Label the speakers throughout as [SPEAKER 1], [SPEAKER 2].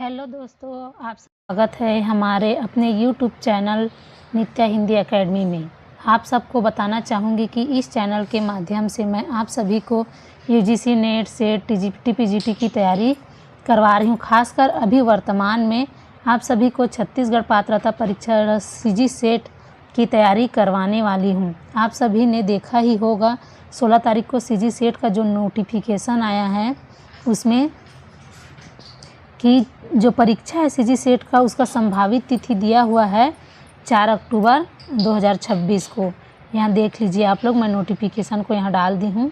[SPEAKER 1] Hello दोस्तों, आप स्वागत है हमारे अपने यूट्यूब चैनल नित्या हिंदी एकेडमी में। आप सबको बताना चाहूँगी कि इस चैनल के माध्यम से मैं आप सभी को यूजीसी नेट सेट टीपीजीटी की तैयारी करवा रही हूँ। खासकर अभी वर्तमान में आप सभी को छत्तीसगढ़ पात्रता परीक्षा सीजी सेट की तैयारी करवाने वाली हूँ। आप सभी ने देखा ही होगा 16 तारीख को सीजी सेट का जो नोटिफिकेशन आया है उसमें कि जो परीक्षा है सीजी सेट का उसका संभावित तिथि दिया हुआ है 4 अक्टूबर 2026 को। यहाँ देख लीजिए आप लोग, मैं नोटिफिकेशन को यहाँ डाल दी हूँ।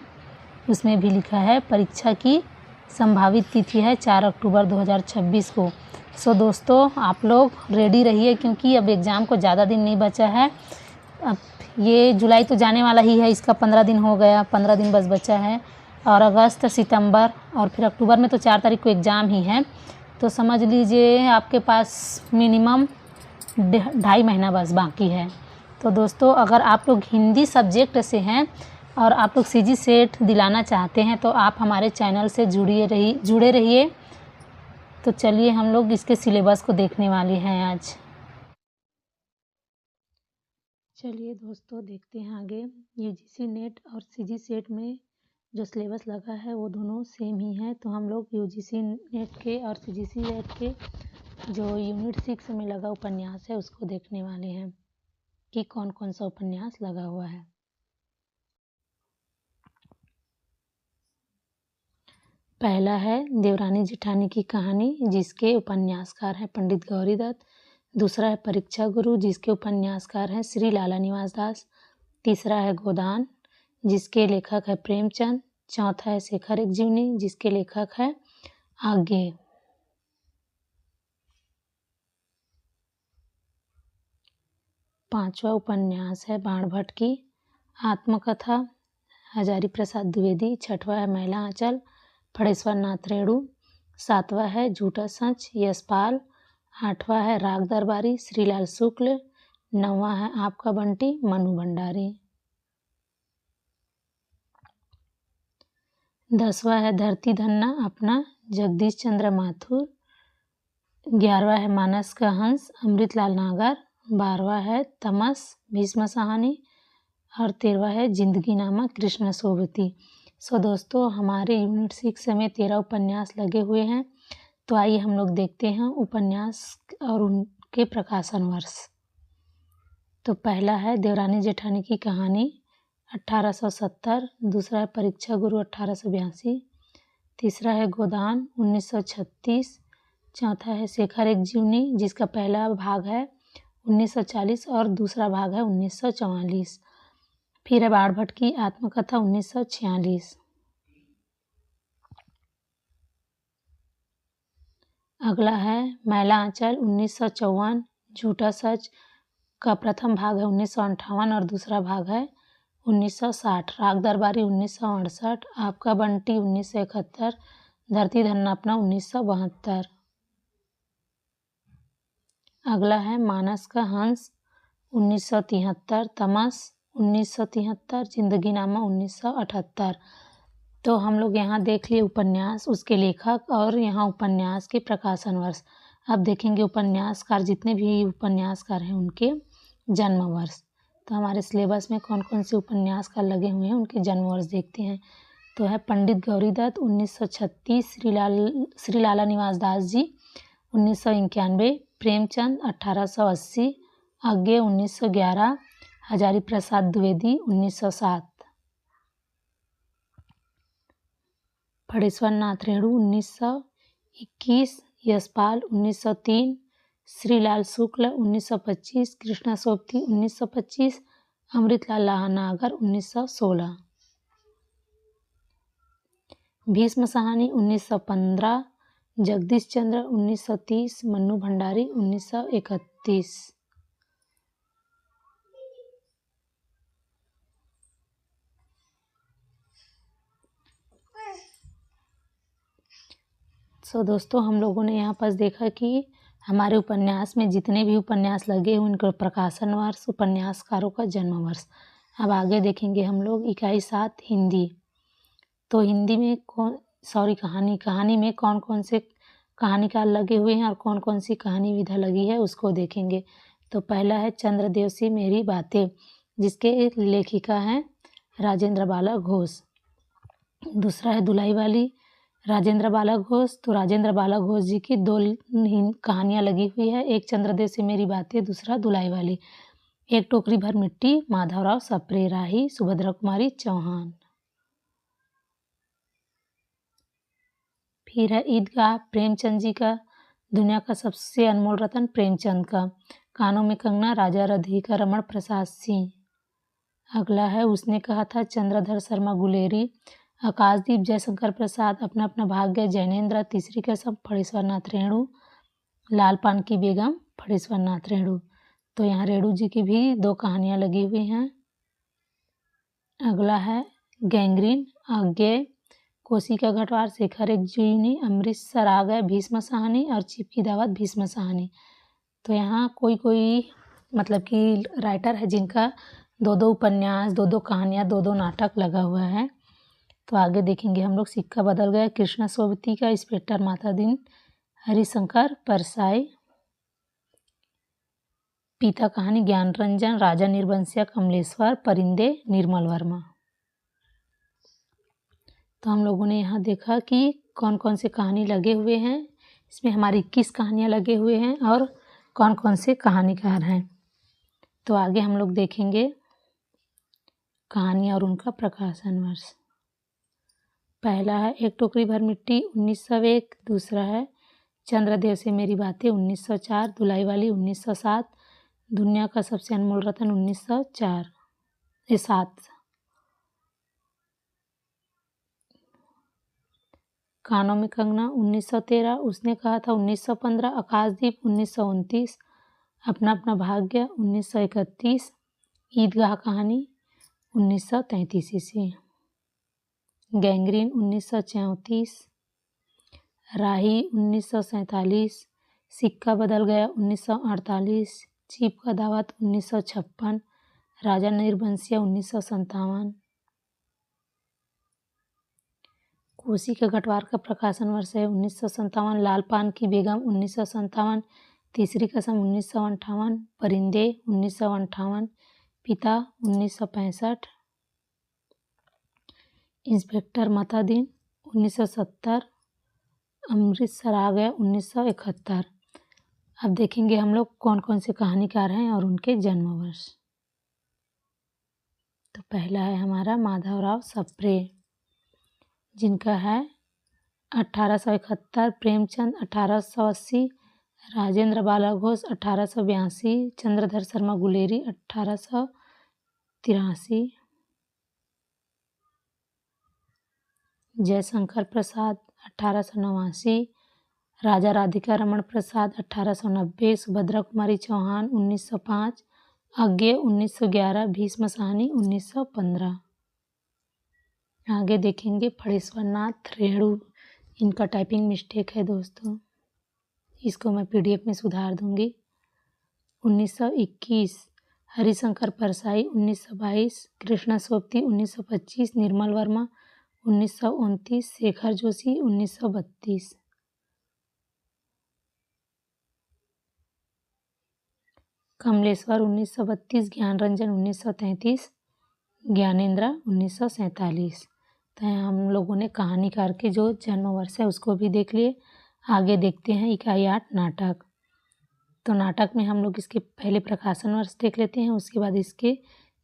[SPEAKER 1] उसमें भी लिखा है परीक्षा की संभावित तिथि है 4 अक्टूबर 2026 को। सो दोस्तों, आप लोग रेडी रहिए क्योंकि अब एग्ज़ाम को ज़्यादा दिन नहीं बचा है। अब ये जुलाई तो जाने वाला ही है, इसका 15 दिन हो गया, 15 दिन बस बचा है। और अगस्त, सितंबर और फिर अक्टूबर में तो 4 तारीख को एग्ज़ाम ही है। तो समझ लीजिए आपके पास मिनिमम 2.5 महीना बस बाकी है। तो दोस्तों, अगर आप लोग हिंदी सब्जेक्ट से हैं और आप लोग सीजी सेट दिलाना चाहते हैं तो आप हमारे चैनल से जुड़े रहिए। तो चलिए हम लोग इसके सिलेबस को देखने वाले हैं आज। चलिए दोस्तों, देखते हैं आगे। यूजीसी नेट और सीजी सेट में जो सिलेबस लगा है वो दोनों सेम ही है। तो हम लोग यूजीसी नेट के और सीजीसी नेट के जो यूनिट 6 में लगा उपन्यास है उसको देखने वाले हैं कि कौन कौन सा उपन्यास लगा हुआ है। पहला है देवरानी जेठानी की कहानी, जिसके उपन्यासकार हैं पंडित गौरी दत्त। दूसरा है परीक्षा गुरु, जिसके उपन्यासकार हैं श्री लाला निवास दास। तीसरा है गोदान, जिसके लेखक है प्रेमचंद। चौथा है शेखर एक जीवनी, जिसके लेखक है आगे। पांचवा उपन्यास है बाणभट्ट की आत्मकथा, हजारी प्रसाद द्विवेदी। छठवा है मैला आंचल, फणेश्वर नाथ रेणु। सातवां है झूठा सच, यशपाल। आठवां है राग दरबारी, श्रीलाल शुक्ल। नौवां है आपका बंटी, मनु भंडारी। 10वां है धरती धन्ना अपना, जगदीश चंद्र माथुर। 11वां है मानस का हंस, अमृतलाल नागर। 12वां है तमस, भीष्म साहनी। और 13वां है जिंदगी नामा, कृष्ण सोबती। सो दोस्तों, हमारे यूनिट 6 में 13 उपन्यास लगे हुए हैं। तो आइए हम लोग देखते हैं उपन्यास और उनके प्रकाशन वर्ष। तो पहला है देवरानी जेठानी की कहानी 1870। दूसरा है परीक्षा गुरु 1882। तीसरा है गोदान 1936। चौथा है शेखर एक जीवनी, जिसका पहला भाग है 1940 और दूसरा भाग है 1944। फिर है बाणभट्ट की आत्मकथा 1946। अगला है मैला आंचल 1954। झूठा सच का प्रथम भाग है 1958 और दूसरा भाग है 1960। राग दरबारी 1968। आपका बंटी 1971। धरती धन्ना अपना 1972। अगला है मानस का हंस 1973। तमस 1973। जिंदगी नामा 1978। तो हम लोग यहाँ देख लिए उपन्यास, उसके लेखक और यहाँ उपन्यास के प्रकाशन वर्ष। अब देखेंगे उपन्यासकार, जितने भी उपन्यासकार हैं उनके जन्म वर्ष। तो हमारे सिलेबस में कौन कौन से उपन्यासकार लगे हुए हैं उनके जन्म वर्ष देखते हैं। तो है पंडित गौरी दत्त 1936। श्री लाला निवास दास जी 1991। प्रेमचंद 1880। आगे 1911। हजारी प्रसाद द्विवेदी 1907। फणेश्वर नाथ रेणु 1921। यशपाल 1903। श्रीलाल शुक्ल 1925। कृष्ण सोबती 1925। अमृतलाल नागर 1916। भीष्म साहनी 1915। जगदीश चंद्र 1930। मन्नू भंडारी 1931। सो दोस्तों, हम लोगों ने यहाँ पर देखा कि हमारे उपन्यास में जितने भी उपन्यास लगे हुए उनका प्रकाशन वर्ष, उपन्यासकारों का जन्म वर्ष। अब आगे देखेंगे हम लोग इकाई 7 हिंदी। तो हिंदी में कहानी में कौन कौन से कहानीकार लगे हुए हैं और कौन कौन सी कहानी विधा लगी है उसको देखेंगे। तो पहला है चंद्रदेव से मेरी बातें, जिसके एक लेखिका हैं राजेंद्र बाला घोष। दूसरा है दुलाई वाली, राजेंद्र बाला घोष। तो राजेंद्र बाला घोष जी की 2 कहानियाँ लगी हुई है, एक चंद्रदेव से मेरी बातें, दूसरा दुलाई वाली। एक टोकरी भर मिट्टी, माधवराव सप्रे, राही सुभद्रा कुमारी चौहान। फिर है ईदगाह, प्रेमचंद जी का। दुनिया का सबसे अनमोल रतन, प्रेमचंद का। कानों में कंगना, राजा राधिका, रमण प्रसाद सिंह। अगला है उसने कहा था, चंद्रधर शर्मा गुलेरी। आकाशदीप, जयशंकर प्रसाद। अपना अपना भाग्य, जैनेन्द्र। तीसरी कसम, फणेश्वर नाथ रेणु। लाल पान की बेगम, फणेश्वर नाथ रेणु। तो यहाँ रेणु जी की भी 2 कहानियाँ लगी हुई हैं। अगला है गैंग्रीन, अज्ञेय, कोसी का घटवार, शेखर एक जीनी, अमृतसर आ गए, भीष्म साहनी और चिप की दावत, भीष्म साहनी। तो यहाँ कोई मतलब कि राइटर है जिनका 2-2 उपन्यास, 2-2 कहानियाँ, 2-2 नाटक लगा हुआ है। तो आगे देखेंगे हम लोग। सिक्का बदल गया, कृष्णा सोबती का। इंस्पेक्टर मातादीन, हरिशंकर परसाई। पिता कहानी, ज्ञान रंजन, राजा निर्बंसिया, कमलेश्वर, परिंदे, निर्मल वर्मा। तो हम लोगों ने यहाँ देखा कि कौन कौन से कहानी लगे हुए हैं। इसमें हमारी 21 कहानियाँ लगे हुए हैं और कौन कौन से कहानीकार हैं। तो आगे हम लोग देखेंगे कहानी और उनका प्रकाशन वर्ष। पहला है एक टोकरी भर मिट्टी, 1901। दूसरा है चंद्रदेव से मेरी बातें, 1904। दुलाई वाली, 1907। दुनिया का सबसे अनमोल रतन, 1907। कानों में कंगना, 1913। उसने कहा था, 1915। आकाशदीप, 1929। अपना अपना भाग्य, 1931। ईदगाह कहानी, 1933 ईस्वी। गैंग्रीन, 1934। राही, 1947। सिक्का बदल गया, 1948। चीप का दावत, 1956। राजा निर्बंसिया, 1957। कोसी के घटवार का प्रकाशन वर्ष है 1957। लाल पान की बेगम, 1957। तीसरी कसम, 1958। परिंदे, 1958। पिता, 1965। इंस्पेक्टर मातादीन, 1970। अमृतसर आ गया, 1971। अब देखेंगे हम लोग कौन कौन से कहानीकार हैं और उनके जन्म वर्ष। तो पहला है हमारा माधवराव सप्रे, जिनका है 1871। प्रेमचंद, 1880। राजेंद्र बाला घोष, 1882। चंद्रधर शर्मा गुलेरी, 1883। जयशंकर प्रसाद, 1889। राजा राधिका रमण प्रसाद, 1890। सुभद्रा कुमारी चौहान, 1905। अज्ञेय, 1911। भीष्म साहनी, 1915। आगे देखेंगे फणेश्वर नाथ रेणु। इनका टाइपिंग मिस्टेक है दोस्तों, इसको मैं PDF में सुधार दूंगी। 1921। हरिशंकर परसाई, 1922। कृष्णा सोबती, 1925। निर्मल वर्मा, 1929। शेखर जोशी, 1932। कमलेश्वर, 1932। ज्ञान रंजन, 1933। ज्ञानेंद्र, 1947। तो हम लोगों ने कहानीकार के जो जन्म वर्ष है उसको भी देख लिए। आगे देखते हैं इकाई 8 नाटक। तो नाटक में हम लोग इसके पहले प्रकाशन वर्ष देख लेते हैं, उसके बाद इसके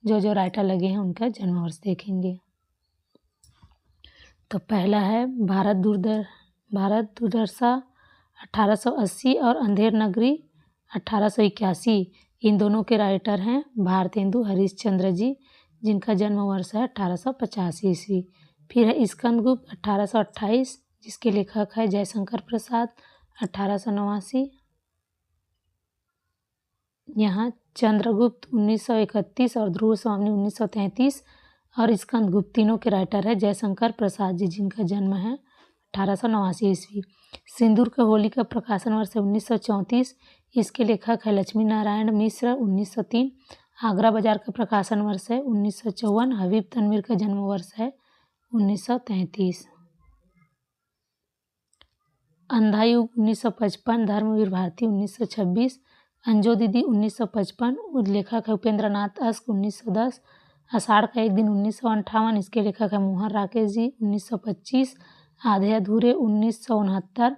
[SPEAKER 1] जो जो राइटर लगे हैं उनका जन्म वर्ष देखेंगे। तो पहला है भारत दुर्दशा 1880 और अंधेर नगरी 1881। इन दोनों के राइटर हैं भारतेंदु हरिश्चंद्र जी, जिनका जन्म वर्ष है 1850 ईस्वी। फिर है स्कंदगुप्त, 1828, जिसके लेखक है जयशंकर प्रसाद, 1889। यहाँ चंद्रगुप्त 1931 और ध्रुव स्वामी 1933 और स्कंदगुप्त तीनों के राइटर है जयशंकर प्रसाद जी, जिनका जन्म है 1889 ईस्वी। सिंदूर का होली का प्रकाशन वर्ष है 1934। इसके लेखक है लक्ष्मी नारायण मिश्र, 1903। आगरा बाजार का प्रकाशन वर्ष है 1954। हबीब तनवीर का जन्म वर्ष है 1933। अंधायुग 1955, धर्मवीर भारती 1926, अंजो दीदी 1955, लेखक है उपेंद्र नाथ अस्क 1910, आषाढ़ का एक दिन 1958, इसके लेखक है मोहन राकेश जी 1925, आधे अधूरे 1969,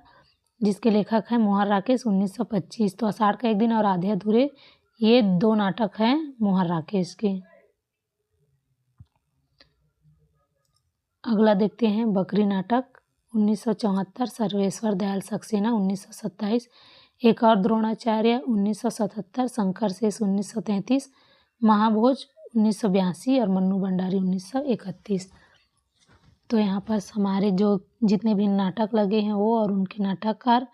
[SPEAKER 1] जिसके लेखक हैं मोहन राकेश 1925। तो आषाढ़ का एक दिन और आधे अधूरे ये 2 नाटक हैं मोहन राकेश के। अगला देखते हैं बकरी नाटक 1974, सर्वेश्वर दयाल सक्सेना 1927, एक और द्रोणाचार्य 1977, शंकर शेष 1933, महाभोज 1982 और मन्नू भंडारी 1931। तो यहाँ पर हमारे जो जितने भी नाटक लगे हैं वो और उनके नाटककार,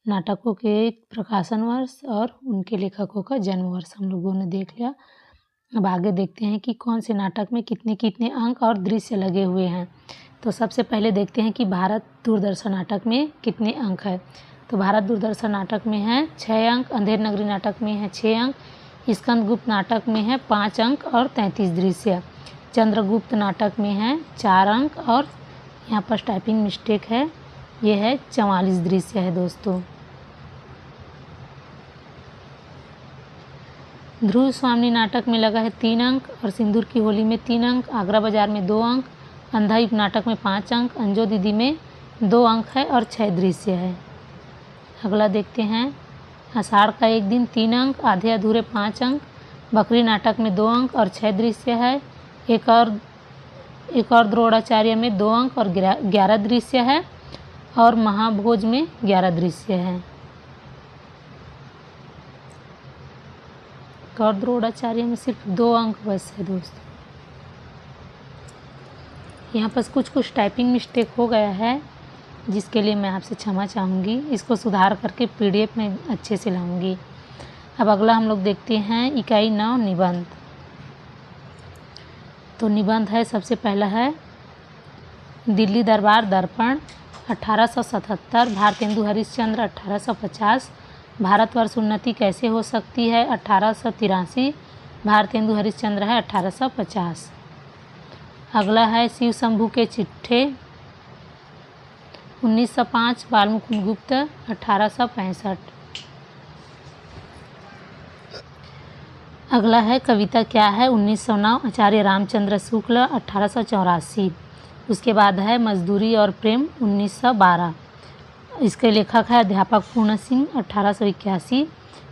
[SPEAKER 1] नाटकों के प्रकाशन वर्ष और उनके लेखकों का जन्म वर्ष हम लोगों ने देख लिया। अब आगे देखते हैं कि कौन से नाटक में कितने कितने अंक और दृश्य लगे हुए हैं। तो सबसे पहले देखते हैं कि भारत दूरदर्शन नाटक में कितने अंक है। तो भारत दूरदर्शन नाटक में है 6 अंक, अंधेर नगरी नाटक में है 6 अंक, स्कंदगुप्त नाटक में है 5 अंक और 33 दृश्य, चंद्रगुप्त नाटक में है 4 अंक और यहाँ पर टाइपिंग मिस्टेक है, ये है 44 दृश्य है दोस्तों। ध्रुव स्वामी नाटक में लगा है 3 अंक और सिंदूर की होली में 3 अंक, आगरा बाजार में 2 अंक, अंधायुग नाटक में 5 अंक, अंजो दीदी में 2 अंक है और 6 दृश्य है। अगला देखते हैं आषाढ़ का एक दिन 3 अंक, आधे अधूरे 5 अंक, बकरी नाटक में 2 अंक और 6 दृश्य है, एक और द्रोणाचार्य में 2 अंक और 11 दृश्य है और महाभोज में 11 दृश्य है। और द्रोणाचार्य में सिर्फ 2 अंक बस है दोस्तों। यहाँ पर कुछ टाइपिंग मिस्टेक हो गया है, जिसके लिए मैं आपसे क्षमा चाहूँगी। इसको सुधार करके PDF में अच्छे से लाऊंगी। अब अगला हम लोग देखते हैं इकाई 9 निबंध। तो निबंध है, सबसे पहला है दिल्ली दरबार दर्पण 1877, भारतेंदु हरिश्चंद्र 1850, भारतवर्ष उन्नति कैसे हो सकती है 1883, भारतेंदु हरिश्चंद्र है 1850। अगला है शिव शंभू के चिट्ठे 1905, बालमुकुंद गुप्त 1865। अगला है कविता क्या है 1909, आचार्य रामचंद्र शुक्ल 1884। उसके बाद है मजदूरी और प्रेम 1912, इसके लेखक है अध्यापक पूर्ण सिंह 1881।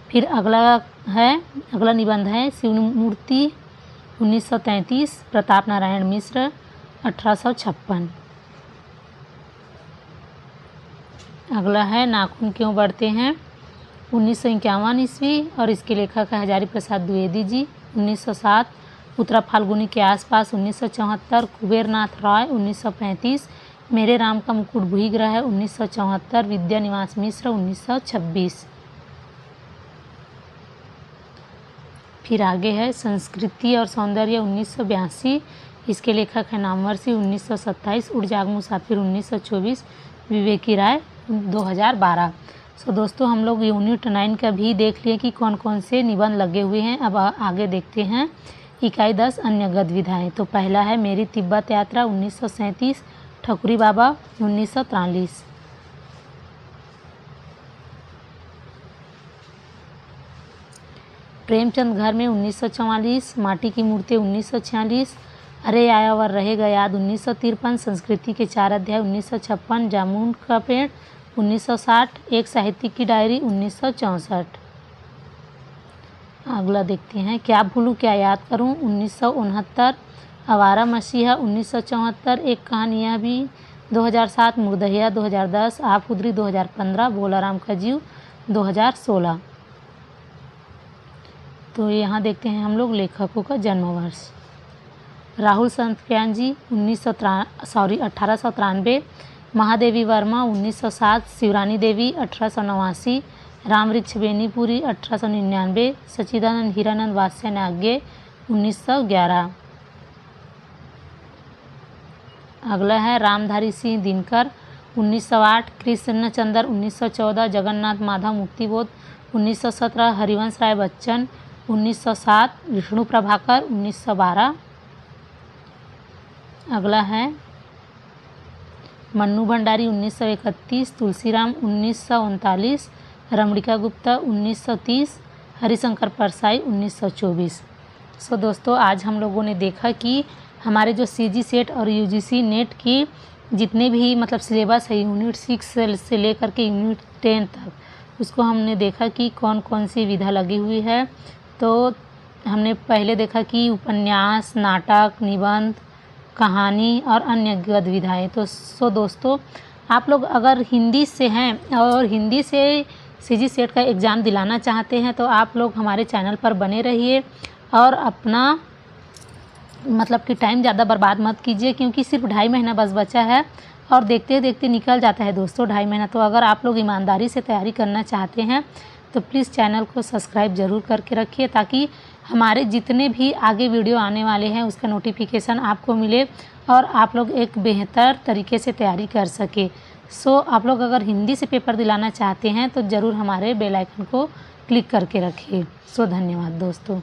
[SPEAKER 1] फिर अगला निबंध है शिवमूर्ति 1933, प्रताप नारायण मिश्र 1856। अगला है नाखून क्यों बढ़ते हैं 1951 ईस्वी और इसके लेखक है हजारी प्रसाद द्विवेदी जी। 1907 उत्तरा फाल्गुनी के आसपास 1974, कुबेरनाथ राय 1935, मेरे राम का मुकुट भूग्रह है 1974, विद्या निवास मिश्र 1926। फिर आगे है संस्कृति और सौंदर्य 1982, इसके लेखक है नामवर सिंह 1927, उड़ जाग मुसाफिर 1924, विवेकी राय 2012। सो दोस्तों हम लोग यूनिट 9 का भी देख लिए कि कौन कौन से निबंध लगे हुए हैं। अब आगे देखते हैं इकाई 10 अन्य गतिविधियाँ। तो पहला है मेरी तिब्बत यात्रा 1937, ठकुरी बाबा 1943। प्रेमचंद घर में 1944, माटी की मूर्ति 1946, अरे आयावर रहेगा याद 1953, संस्कृति के 4 अध्याय 1956, जामुन का पेड़ 1960, एक साहित्यिक की डायरी 1964। अगला देखते हैं क्या भूलूं क्या याद करूं 1969, आवारा मसीहा 1974, एक कहानियाँ भी 2007, मुर्दहिया 2010, आप उदरी 2015, बोलाराम का जीव 2016। तो यहाँ देखते हैं हम लोग लेखकों का जन्म वर्ष। राहुल संतक्यान जी 1893, महादेवी वर्मा 1907, शिवरानी देवी 1889, रामवृक्ष बेनीपुरी 1899, सच्चिदानंद हीरानंद वात्स्य नाग्ये 1911। अगला है रामधारी सिंह दिनकर 1908, कृष्णचंद्र 1914, जगन्नाथ माधव मुक्तिबोध 1917, हरिवंश राय बच्चन 1907, विष्णु प्रभाकर 1912। अगला है मन्नू भंडारी 1931, तुलसीराम 1939, रमणिका गुप्ता 1930, हरिशंकर परसाई 1924। सो दोस्तों, आज हम लोगों ने देखा कि हमारे जो CG सेट और UGC नेट की जितने भी मतलब सिलेबस है यूनिट 6 से लेकर के यूनिट 10 तक, उसको हमने देखा कि कौन कौन सी विधा लगी हुई है। तो हमने पहले देखा कि उपन्यास, नाटक, निबंध, कहानी और अन्य गद्य विधाएँ। तो दोस्तों, आप लोग अगर हिंदी से हैं और हिंदी से CG सेट का एग्ज़ाम दिलाना चाहते हैं तो आप लोग हमारे चैनल पर बने रहिए और अपना मतलब कि टाइम ज़्यादा बर्बाद मत कीजिए, क्योंकि सिर्फ 2.5 महीना बस बचा है और देखते देखते निकल जाता है दोस्तों 2.5 महीना। तो अगर आप लोग ईमानदारी से तैयारी करना चाहते हैं तो प्लीज़ चैनल को सब्सक्राइब ज़रूर करके रखिए, ताकि हमारे जितने भी आगे वीडियो आने वाले हैं उसका नोटिफिकेशन आपको मिले और आप लोग एक बेहतर तरीके से तैयारी कर सके। सो आप लोग अगर हिंदी से पेपर दिलाना चाहते हैं तो ज़रूर हमारे बेल आइकन को क्लिक करके रखिए। सो धन्यवाद दोस्तों।